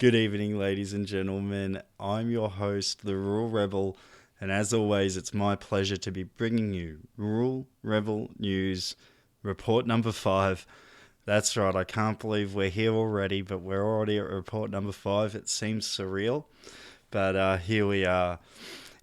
Good evening, ladies and gentlemen. I'm your host, the Rural Rebel, and as always, it's my pleasure to be bringing you Rural Rebel News, report number 5. That's right, I can't believe we're here already, but we're already at report number 5. It seems surreal, but here we are.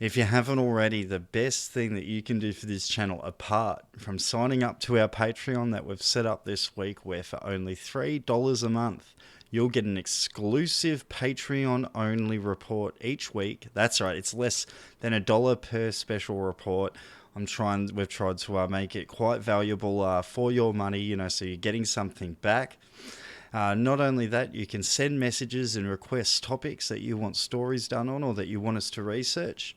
If you haven't already, the best thing that you can do for this channel, apart from signing up to our Patreon that we've set up this week, where for only $3 a month, you'll get an exclusive Patreon-only report each week. That's right, it's less than $1 per special report. We've tried to make it quite valuable for your money, so you're getting something back. Not only that, you can send messages and request topics that you want stories done on or that you want us to research.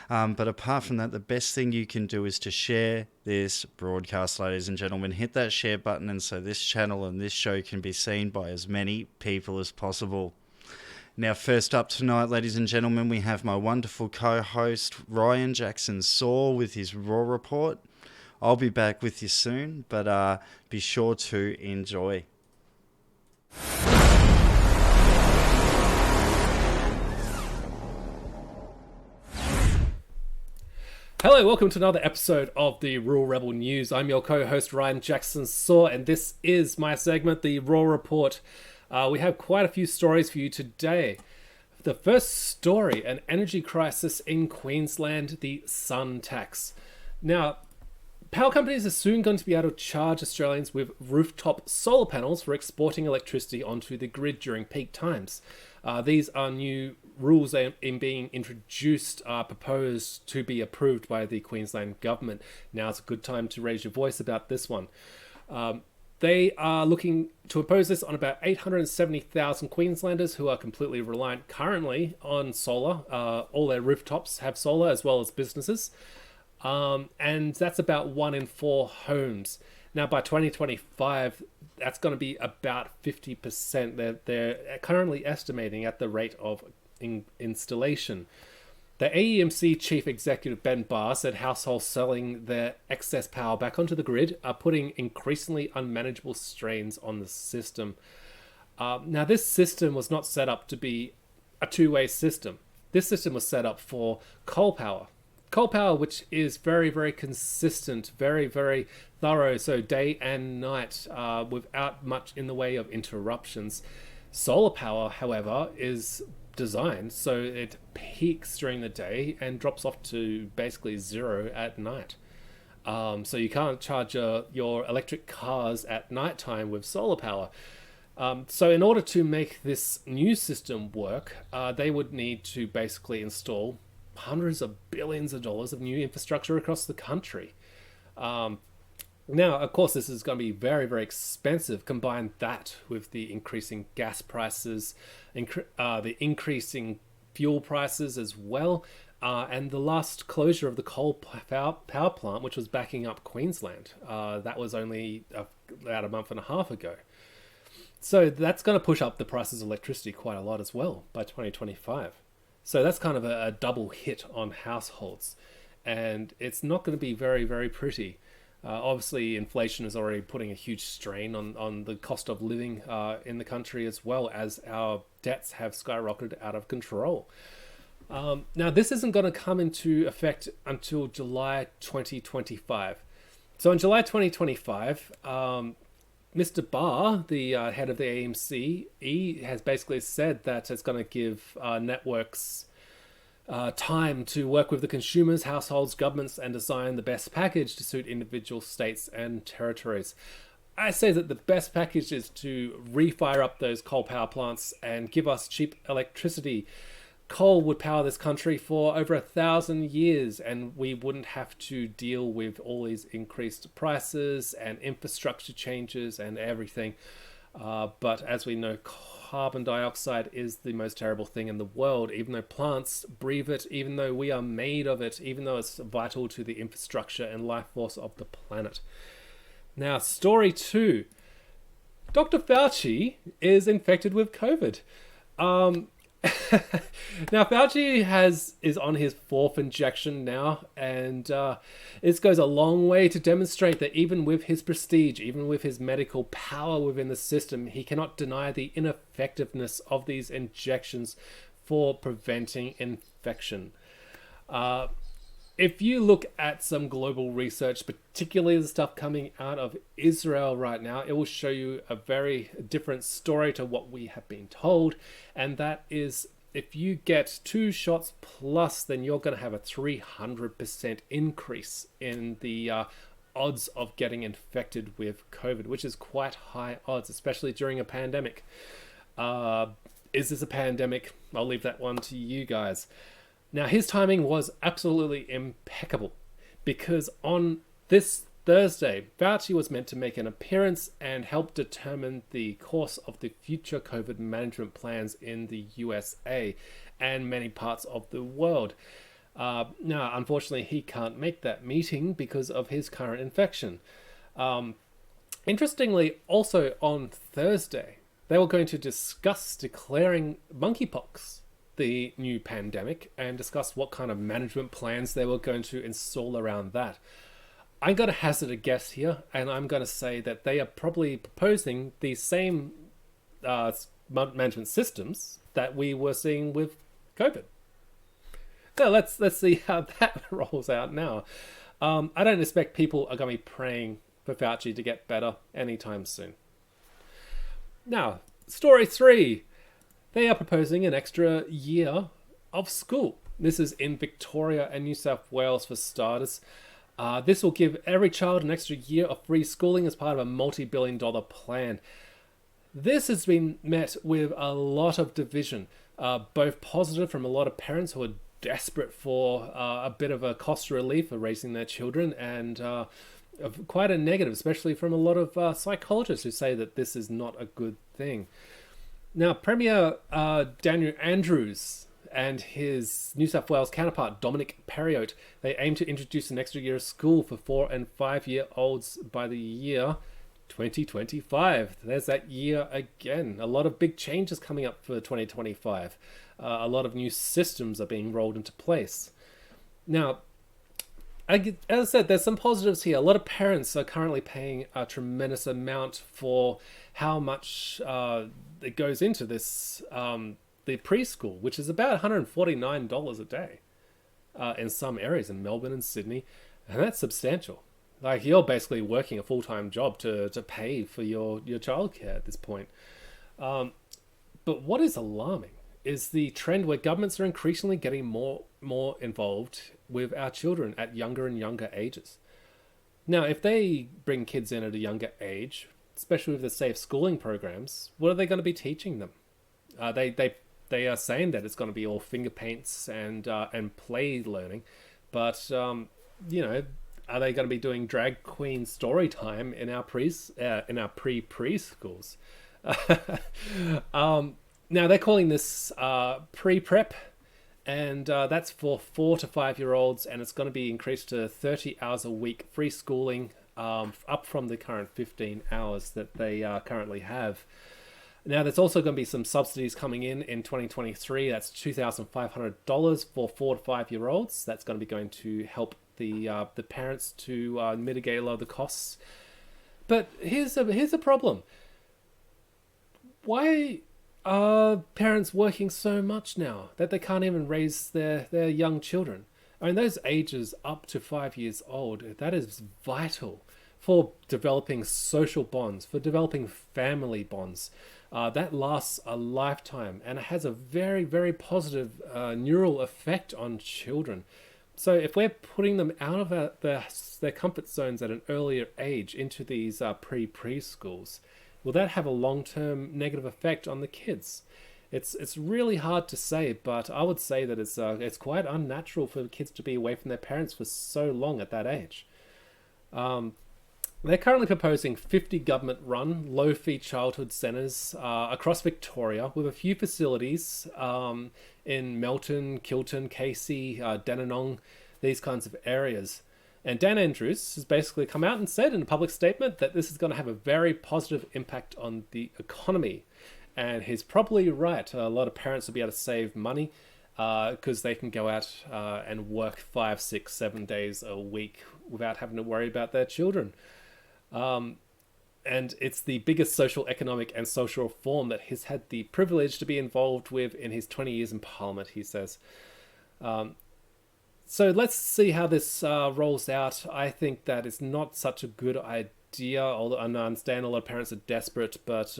But apart from that, the best thing you can do is to share this broadcast, ladies and gentlemen. Hit that share button, and so this channel and this show can be seen by as many people as possible. Now, first up tonight, ladies and gentlemen, we have my wonderful co-host, Ryan Jackson-Saw, with his Raw Report. I'll be back with you soon, but be sure to enjoy. Hello, welcome to another episode of the Rural Rebel News. I'm your co-host Ryan Jackson-Saw, and this is my segment, the Raw Report. We have quite a few stories for you today. The first story, an energy crisis in Queensland, the sun tax. Now, power companies are soon going to be able to charge Australians with rooftop solar panels for exporting electricity onto the grid during peak times. These are new rules in being introduced, proposed to be approved by the Queensland government. Now it's a good time to raise your voice about this one. They are looking to impose this on about 870,000 Queenslanders who are completely reliant currently on solar. All their rooftops have solar, as well as businesses. And that's about 1 in 4 homes. Now by 2025, that's going to be about 50%. They're currently estimating at the rate of installation. The AEMC chief executive Ben Barr said households selling their excess power back onto the grid are putting increasingly unmanageable strains on the system. Now this system was not set up to be a two-way system. This system was set up for coal power. Coal power, which is very, very consistent, very, very thorough, so day and night, without much in the way of interruptions. Solar power, however, is designed so it peaks during the day and drops off to basically zero at night. So you can't charge your electric cars at nighttime with solar power. So in order to make this new system work, they would need to basically install hundreds of billions of dollars of new infrastructure across the country. Now, of course, this is going to be very, very expensive. Combine that with the increasing gas prices, the increasing fuel prices as well, and the last closure of the coal power plant, which was backing up Queensland. That was only about a month and a half ago. So that's going to push up the prices of electricity quite a lot as well by 2025. So that's kind of a double hit on households. And it's not going to be very, very pretty. Obviously, inflation is already putting a huge strain on the cost of living in the country, as well as our debts have skyrocketed out of control. Now, this isn't going to come into effect until July 2025. So in July 2025, Mr. Barr, the head of the AMC, he has basically said that it's going to give networks time to work with the consumers, households, governments, and design the best package to suit individual states and territories. I say that the best package is to refire up those coal power plants and give us cheap electricity. Coal would power this country for over 1,000 years, and we wouldn't have to deal with all these increased prices and infrastructure changes and everything. But as we know, carbon dioxide is the most terrible thing in the world, even though plants breathe it, even though we are made of it, even though it's vital to the infrastructure and life force of the planet. Now, story 2. Dr. Fauci is infected with COVID. Now Fauci is on his fourth injection now, and this goes a long way to demonstrate that even with his prestige, even with his medical power within the system, he cannot deny the ineffectiveness of these injections for preventing infection. If you look at some global research, particularly the stuff coming out of Israel right now, it will show you a very different story to what we have been told. And that is, if you get 2 shots plus, then you're going to have a 300% increase in the odds of getting infected with COVID, which is quite high odds, especially during a pandemic. Is this a pandemic? I'll leave that one to you guys. Now, his timing was absolutely impeccable because on this Thursday, Fauci was meant to make an appearance and help determine the course of the future COVID management plans in the USA and many parts of the world. Now, unfortunately, he can't make that meeting because of his current infection. Interestingly, also on Thursday, they were going to discuss declaring monkeypox the new pandemic and discuss what kind of management plans they were going to install around that. I'm going to hazard a guess here, and I'm going to say that they are probably proposing the same management systems that we were seeing with COVID. So let's see how that rolls out now. I don't expect people are going to be praying for Fauci to get better anytime soon. Now, story 3. They are proposing an extra year of school. This is in Victoria and New South Wales for starters. This will give every child an extra year of free schooling as part of a multi-billion-dollar plan. This has been met with a lot of division, both positive from a lot of parents who are desperate for a bit of a cost relief for raising their children, and quite a negative, especially from a lot of psychologists who say that this is not a good thing. Now, Premier Daniel Andrews and his New South Wales counterpart, Dominic Perrottet, they aim to introduce an extra year of school for 4 and 5-year-olds by the year 2025. There's that year again. A lot of big changes coming up for 2025. A lot of new systems are being rolled into place. Now, as I said, there's some positives here. A lot of parents are currently paying a tremendous amount for how much it goes into this, the preschool, which is about $149 a day in some areas in Melbourne and Sydney. And that's substantial. Like, you're basically working a full-time job to pay for your childcare at this point. But what is alarming is the trend where governments are increasingly getting more involved with our children at younger and younger ages. Now, if they bring kids in at a younger age, especially with the safe schooling programs, what are they going to be teaching them? They are saying that it's going to be all finger paints and play learning, but you know, are they going to be doing drag queen story time in our preschools? Now they're calling this pre-prep, and that's for 4 to 5-year-olds, and it's going to be increased to 30 hours a week free schooling, up from the current 15 hours that they currently have. Now, there's also going to be some subsidies coming in 2023. That's $2,500 for 4 to 5-year-olds. That's going to be going to help the parents to mitigate a lot of the costs. But here's a problem. Why are parents working so much now that they can't even raise their young children? I mean, those ages up to 5 years old, that is vital for developing social bonds, for developing family bonds. That lasts a lifetime, and it has a very, very positive neural effect on children. So if we're putting them out of their comfort zones at an earlier age into these preschools, will that have a long-term negative effect on the kids? It's really hard to say, but I would say that it's quite unnatural for kids to be away from their parents for so long at that age. They're currently proposing 50 government-run, low-fee childhood centres across Victoria, with a few facilities in Melton, Kilton, Casey, Dandenong, these kinds of areas. And Dan Andrews has basically come out and said in a public statement that this is going to have a very positive impact on the economy. And he's probably right. A lot of parents will be able to save money because they can go out and work 5, 6, 7 days a week without having to worry about their children. And it's the biggest social, economic, and social reform that he's had the privilege to be involved with in his 20 years in Parliament, he says. So let's see how this rolls out. I think that it's not such a good idea, although I understand a lot of parents are desperate, but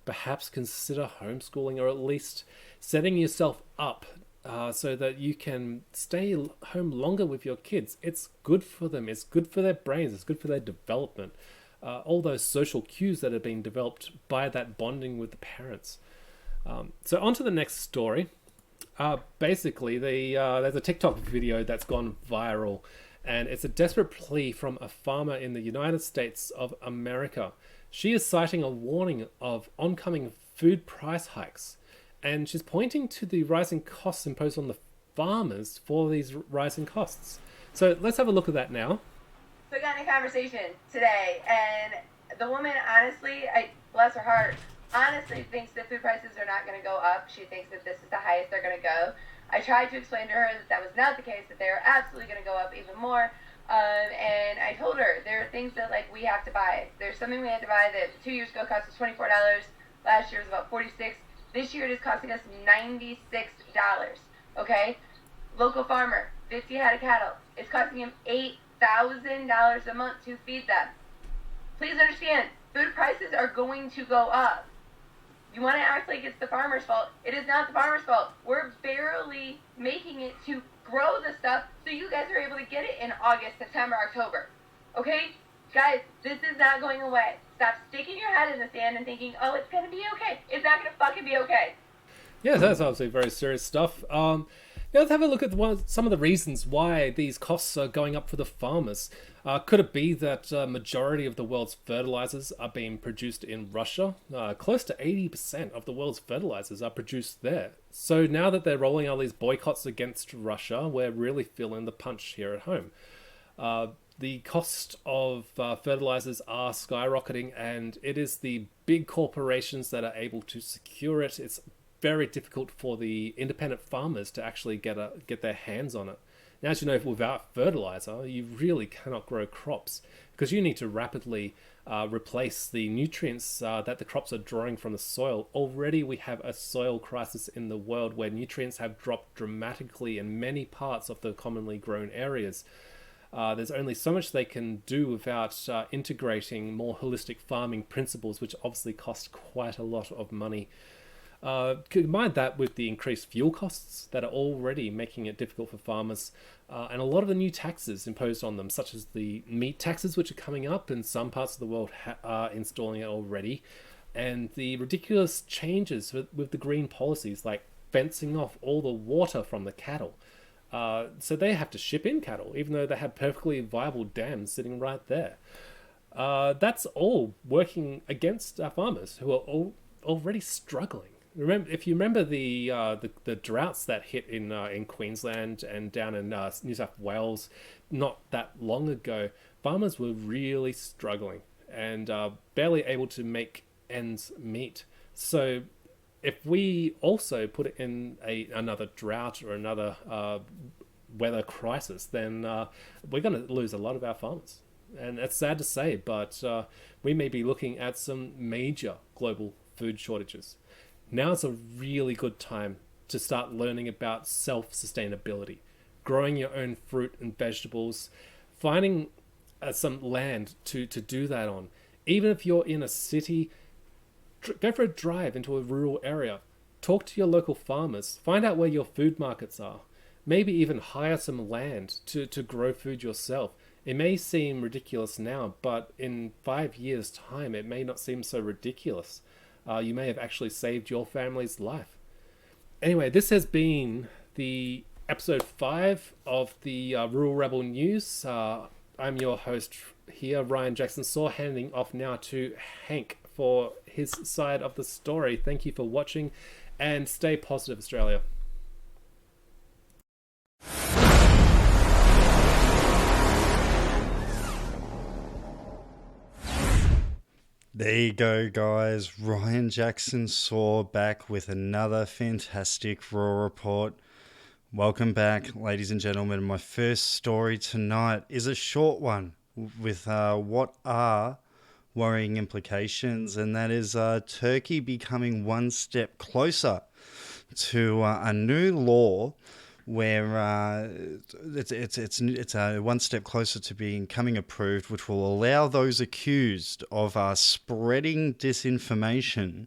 perhaps consider homeschooling, or at least setting yourself up so that you can stay home longer with your kids. It's good for them. It's good for their brains. It's good for their development. All those social cues that are being developed by that bonding with the parents. So on to the next story. Basically, there's a TikTok video that's gone viral, and it's a desperate plea from a farmer in the United States of America. She is citing a warning of oncoming food price hikes, and she's pointing to the rising costs imposed on the farmers for these rising costs. So let's have a look at that now. So I got in a conversation today, and the woman, honestly, bless her heart, honestly thinks that food prices are not going to go up. She thinks that this is the highest they're going to go. I tried to explain to her that that was not the case, that they are absolutely going to go up even more. And I told her there are things that we have to buy. There's something we had to buy that 2 years ago cost us $24. Last year was about $46. This year it is costing us $96. Okay? Local farmer, 50 head of cattle. It's costing him $8,000 a month to feed them. Please understand, food prices are going to go up. You want to act like it's the farmer's fault. It is not the farmer's fault. We're barely making it to grow the stuff so you guys are able to get it in August, September, October. Okay? Guys, this is not going away. Stop sticking your head in the sand and thinking, oh, it's going to be okay. It's not going to fucking be okay. Yeah, that's obviously very serious stuff. Let's have a look at some of the reasons why these costs are going up for the farmers. Could it be that majority of the world's fertilizers are being produced in Russia? Close to 80% of the world's fertilizers are produced there. So now that they're rolling out these boycotts against Russia, we're really feeling the punch here at home. The cost of fertilizers are skyrocketing, and it is the big corporations that are able to secure it. It's very difficult for the independent farmers to actually get their hands on it. Now, as you know, without fertilizer, you really cannot grow crops because you need to rapidly replace the nutrients that the crops are drawing from the soil. Already we have a soil crisis in the world where nutrients have dropped dramatically in many parts of the commonly grown areas. There's only so much they can do without integrating more holistic farming principles, which obviously cost quite a lot of money. Combine that with the increased fuel costs that are already making it difficult for farmers, and a lot of the new taxes imposed on them, such as the meat taxes, which are coming up, and some parts of the world are installing it already, and the ridiculous changes with the green policies, like fencing off all the water from the cattle. So they have to ship in cattle, even though they have perfectly viable dams sitting right there. That's all working against our farmers, who are already struggling. If you remember the droughts that hit in Queensland and down in New South Wales not that long ago, farmers were really struggling and barely able to make ends meet. So if we also put it in another drought or another weather crisis, then we're going to lose a lot of our farmers. And it's sad to say, but we may be looking at some major global food shortages. Now is a really good time to start learning about self-sustainability, growing your own fruit and vegetables, finding some land to do that on. Even if you're in a city, go for a drive into a rural area, talk to your local farmers, find out where your food markets are, maybe even hire some land to grow food yourself. It may seem ridiculous now, but in 5 years' time, it may not seem so ridiculous. You may have actually saved your family's life. Anyway, this has been the episode 5 of the Rural Rebel News. I'm your host here, Ryan Jackson Saw, handing off now to Hank for his side of the story. Thank you for watching, and stay positive, Australia. There you go, guys. Ryan Jackson Saw back with another fantastic Raw report. Welcome back, ladies and gentlemen. My first story tonight is a short one with what are worrying implications, and that is Turkey becoming one step closer to a new law where it's one step closer to becoming approved, which will allow those accused of spreading disinformation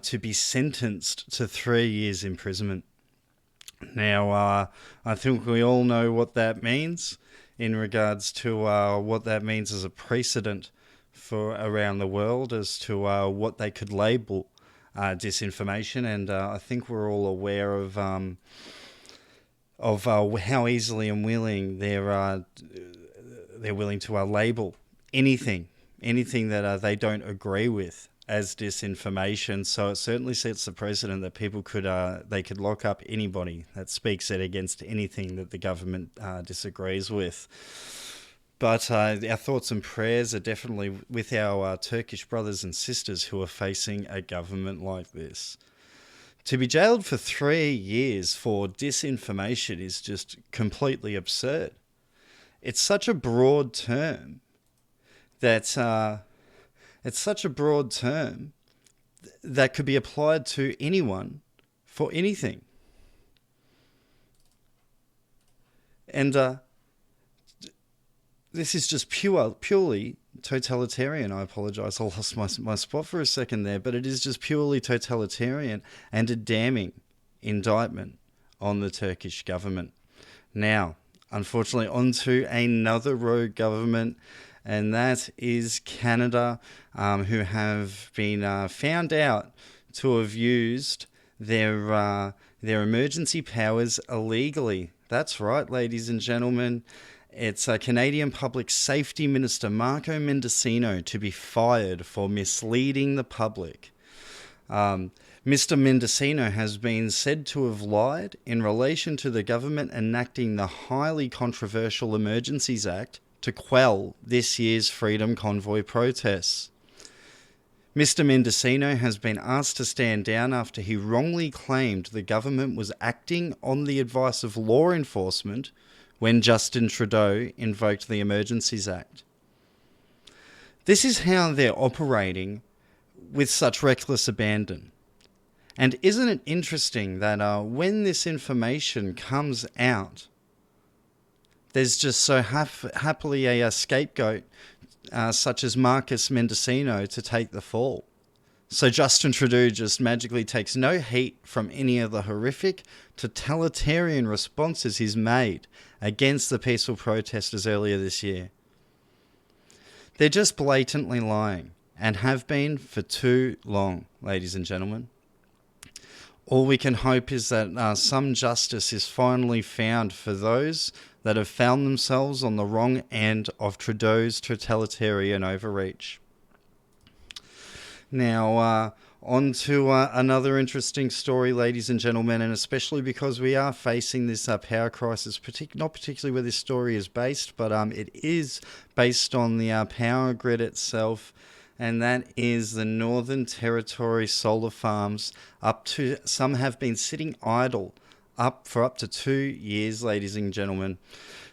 to be sentenced to 3 years imprisonment. Now, I think we all know what that means in regards to what that means as a precedent for around the world as to what they could label disinformation, and I think we're all aware of how easily and willing they're willing to label anything that they don't agree with as disinformation. So it certainly sets the precedent that people could lock up anybody that speaks out against anything that the government disagrees with. But our thoughts and prayers are definitely with our Turkish brothers and sisters who are facing a government like this. To be jailed for 3 years for disinformation is just completely absurd. It's such a broad term that could be applied to anyone for anything. And this is just purely totalitarian. I apologize, I lost my spot for a second there, but it is just purely totalitarian and a damning indictment on the Turkish government. Now, unfortunately, onto another rogue government, and that is Canada, who have been found out to have used their emergency powers illegally. That's right, ladies and gentlemen. It's Canadian Public Safety Minister Marco Mendicino to be fired for misleading the public. Mr. Mendicino has been said to have lied in relation to the government enacting the highly controversial Emergencies Act to quell this year's Freedom Convoy protests. Mr. Mendicino has been asked to stand down after he wrongly claimed the government was acting on the advice of law enforcement when Justin Trudeau invoked the Emergencies Act. This is how they're operating with such reckless abandon. And isn't it interesting that when this information comes out, there's just so happily a scapegoat such as Marcus Mendicino to take the fall. So Justin Trudeau just magically takes no heat from any of the horrific, totalitarian responses he's made against the peaceful protesters earlier this year. They're just blatantly lying, and have been for too long, ladies and gentlemen. All we can hope is that some justice is finally found for those that have found themselves on the wrong end of Trudeau's totalitarian overreach. Now, on to another interesting story, ladies and gentlemen, and especially because we are facing this power crisis, not particularly where this story is based, but it is based on the power grid itself, and that is the Northern Territory solar farms. Some have been sitting idle for up to 2 years, ladies and gentlemen.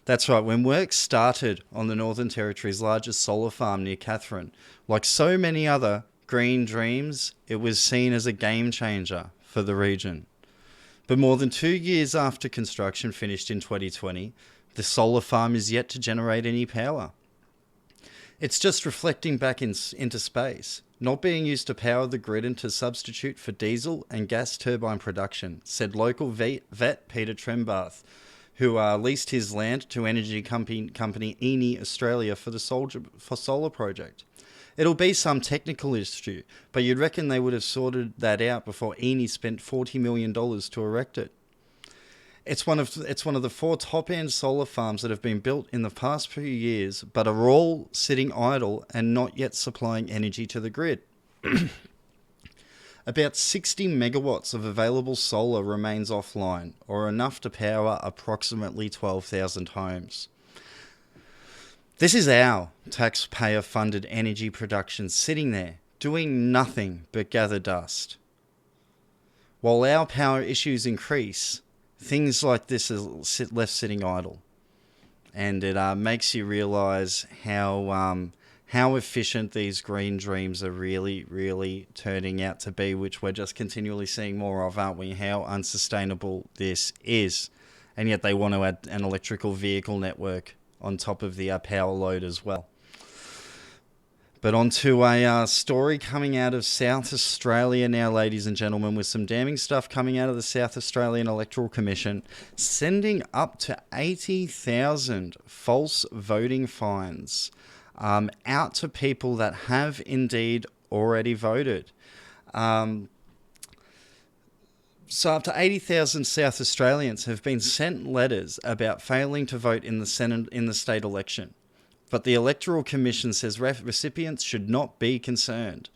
That's right, when work started on the Northern Territory's largest solar farm near Katherine, like so many other green dreams, it was seen as a game changer for the region. But more than 2 years after construction finished in 2020, the solar farm is yet to generate any power. It's just reflecting back into space, not being used to power the grid and to substitute for diesel and gas turbine production, said local vet Peter Trembath, who leased his land to energy company Eni Australia for the solar project. It'll be some technical issue, but you'd reckon they would have sorted that out before Eni spent $40 million to erect it. It's one of the 4 top-end solar farms that have been built in the past few years, but are all sitting idle and not yet supplying energy to the grid. About 60 megawatts of available solar remains offline, or enough to power approximately 12,000 homes. This is our taxpayer-funded energy production sitting there, doing nothing but gather dust. While our power issues increase, things like this are left sitting idle. And it makes you realise how efficient these green dreams are really turning out to be, which we're just continually seeing more of, aren't we? How unsustainable this is. And yet they want to add an electrical vehicle network on top of the power load as well. But on to a story coming out of South Australia now, ladies and gentlemen, with some damning stuff coming out of the South Australian Electoral Commission, sending up to 80,000 false voting fines out to people that have indeed already voted. So up to 80,000 South Australians have been sent letters about failing to vote in the Senate in the state election. But the Electoral Commission says recipients should not be concerned.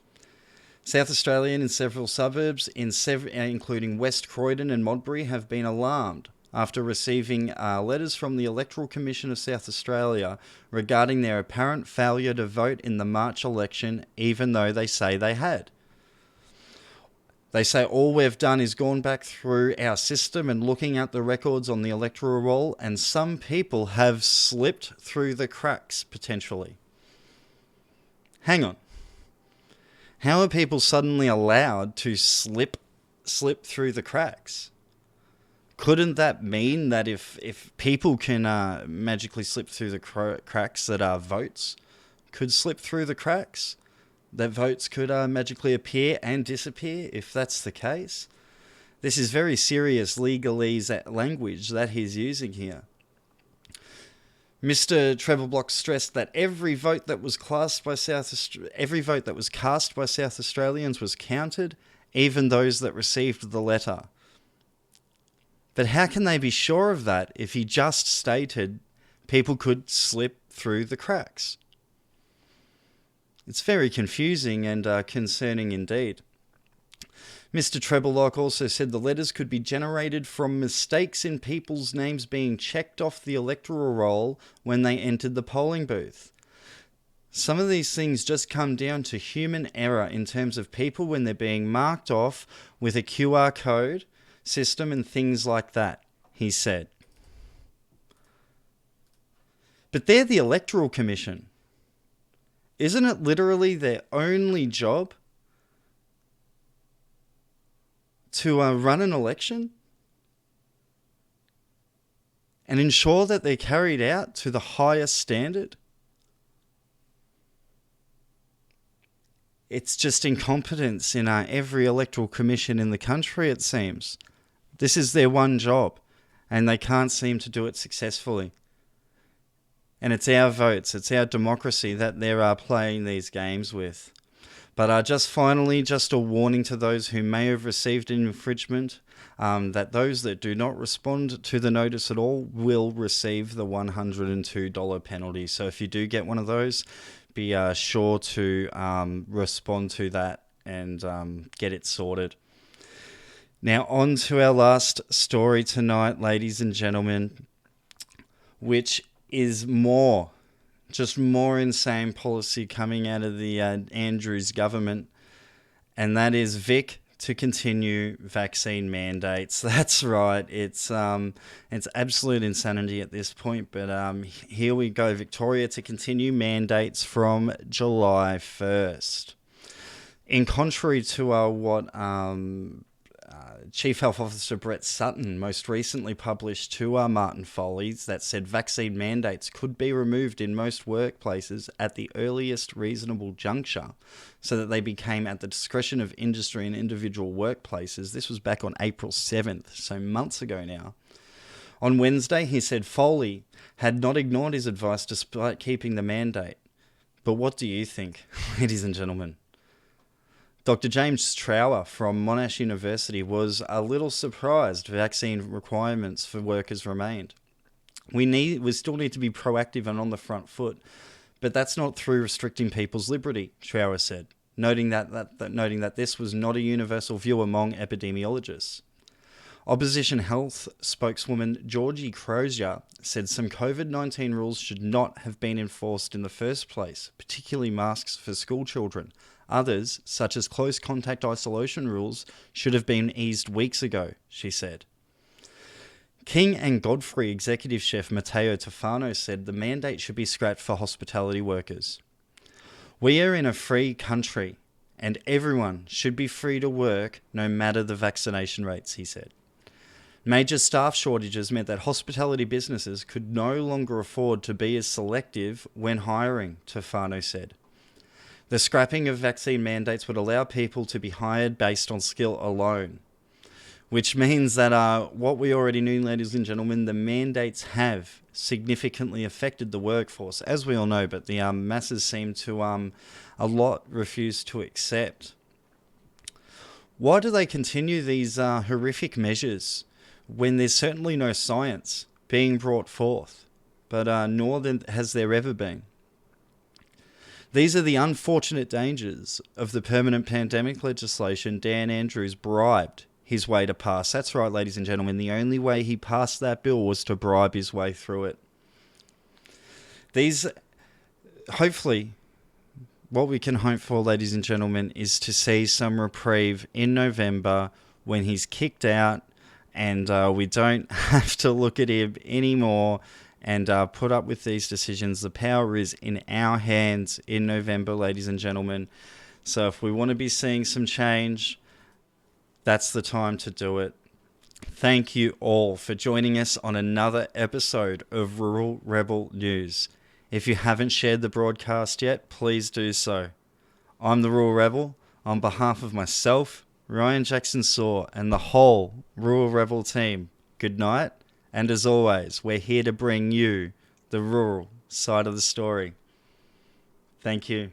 South Australian in several suburbs, including West Croydon and Modbury, have been alarmed after receiving letters from the Electoral Commission of South Australia regarding their apparent failure to vote in the March election, even though they say they had. They say all we've done is gone back through our system and looking at the records on the electoral roll, and some people have slipped through the cracks, potentially. Hang on. How are people suddenly allowed to slip through the cracks? Couldn't that mean that if people can magically slip through the cracks, that our votes could slip through the cracks? That votes could magically appear and disappear if that's the case? This is very serious legalese language that he's using here. Mr. Trevor Block stressed that every vote that was cast by South Australians was counted, even those that received the letter. But how can they be sure of that if he just stated people could slip through the cracks? It's very confusing and concerning indeed. Mr. Treblelock also said the letters could be generated from mistakes in people's names being checked off the electoral roll when they entered the polling booth. Some of these things just come down to human error in terms of people when they're being marked off with a QR code system and things like that, he said. But they're the Electoral Commission. Isn't it literally their only job to run an election and ensure that they're carried out to the highest standard? It's just incompetence in every electoral commission in the country, it seems. This is their one job, and they can't seem to do it successfully. And it's our votes, it's our democracy that they're playing these games with. But just finally, just a warning to those who may have received an infringement, that those that do not respond to the notice at all will receive the $102 penalty. So if you do get one of those, be sure to respond to that and get it sorted. Now on to our last story tonight, ladies and gentlemen, which is more insane policy coming out of the Andrews government, and that is Vic to continue vaccine mandates. That's right. It's absolute insanity at this point, but here we go. Victoria to continue mandates from July 1st. In contrary to what Chief Health Officer Brett Sutton most recently published to Martin Foley's, that said vaccine mandates could be removed in most workplaces at the earliest reasonable juncture so that they became at the discretion of industry and individual workplaces. This was back on April 7th, so months ago now. On Wednesday, he said Foley had not ignored his advice despite keeping the mandate. But what do you think, ladies and gentlemen? Dr. James Trower from Monash University was a little surprised vaccine requirements for workers remained. We still need to be proactive and on the front foot, but that's not through restricting people's liberty, Trower said, noting that this was not a universal view among epidemiologists. Opposition Health spokeswoman Georgie Crozier said some COVID-19 rules should not have been enforced in the first place, particularly masks for school children. Others, such as close contact isolation rules, should have been eased weeks ago, she said. King and Godfrey executive chef Matteo Tofano said the mandate should be scrapped for hospitality workers. We are in a free country, and everyone should be free to work no matter the vaccination rates, he said. Major staff shortages meant that hospitality businesses could no longer afford to be as selective when hiring, Tofano said. The scrapping of vaccine mandates would allow people to be hired based on skill alone, which means that what we already knew, ladies and gentlemen, the mandates have significantly affected the workforce, as we all know, but the masses seem to a lot refuse to accept. Why do they continue these horrific measures when there's certainly no science being brought forth, but nor has there ever been? These are the unfortunate dangers of the permanent pandemic legislation Dan Andrews bribed his way to pass. That's right, ladies and gentlemen. The only way he passed that bill was to bribe his way through it. Hopefully, what we can hope for, ladies and gentlemen, is to see some reprieve in November when he's kicked out and we don't have to look at him anymore and put up with these decisions. The power is in our hands in November, ladies and gentlemen. So if we want to be seeing some change, that's the time to do it. Thank you all for joining us on another episode of Rural Rebel News. If you haven't shared the broadcast yet, please do so. I'm the Rural Rebel. On behalf of myself, Ryan Jackson Saw, and the whole Rural Rebel team, good night. And as always, we're here to bring you the rural side of the story. Thank you.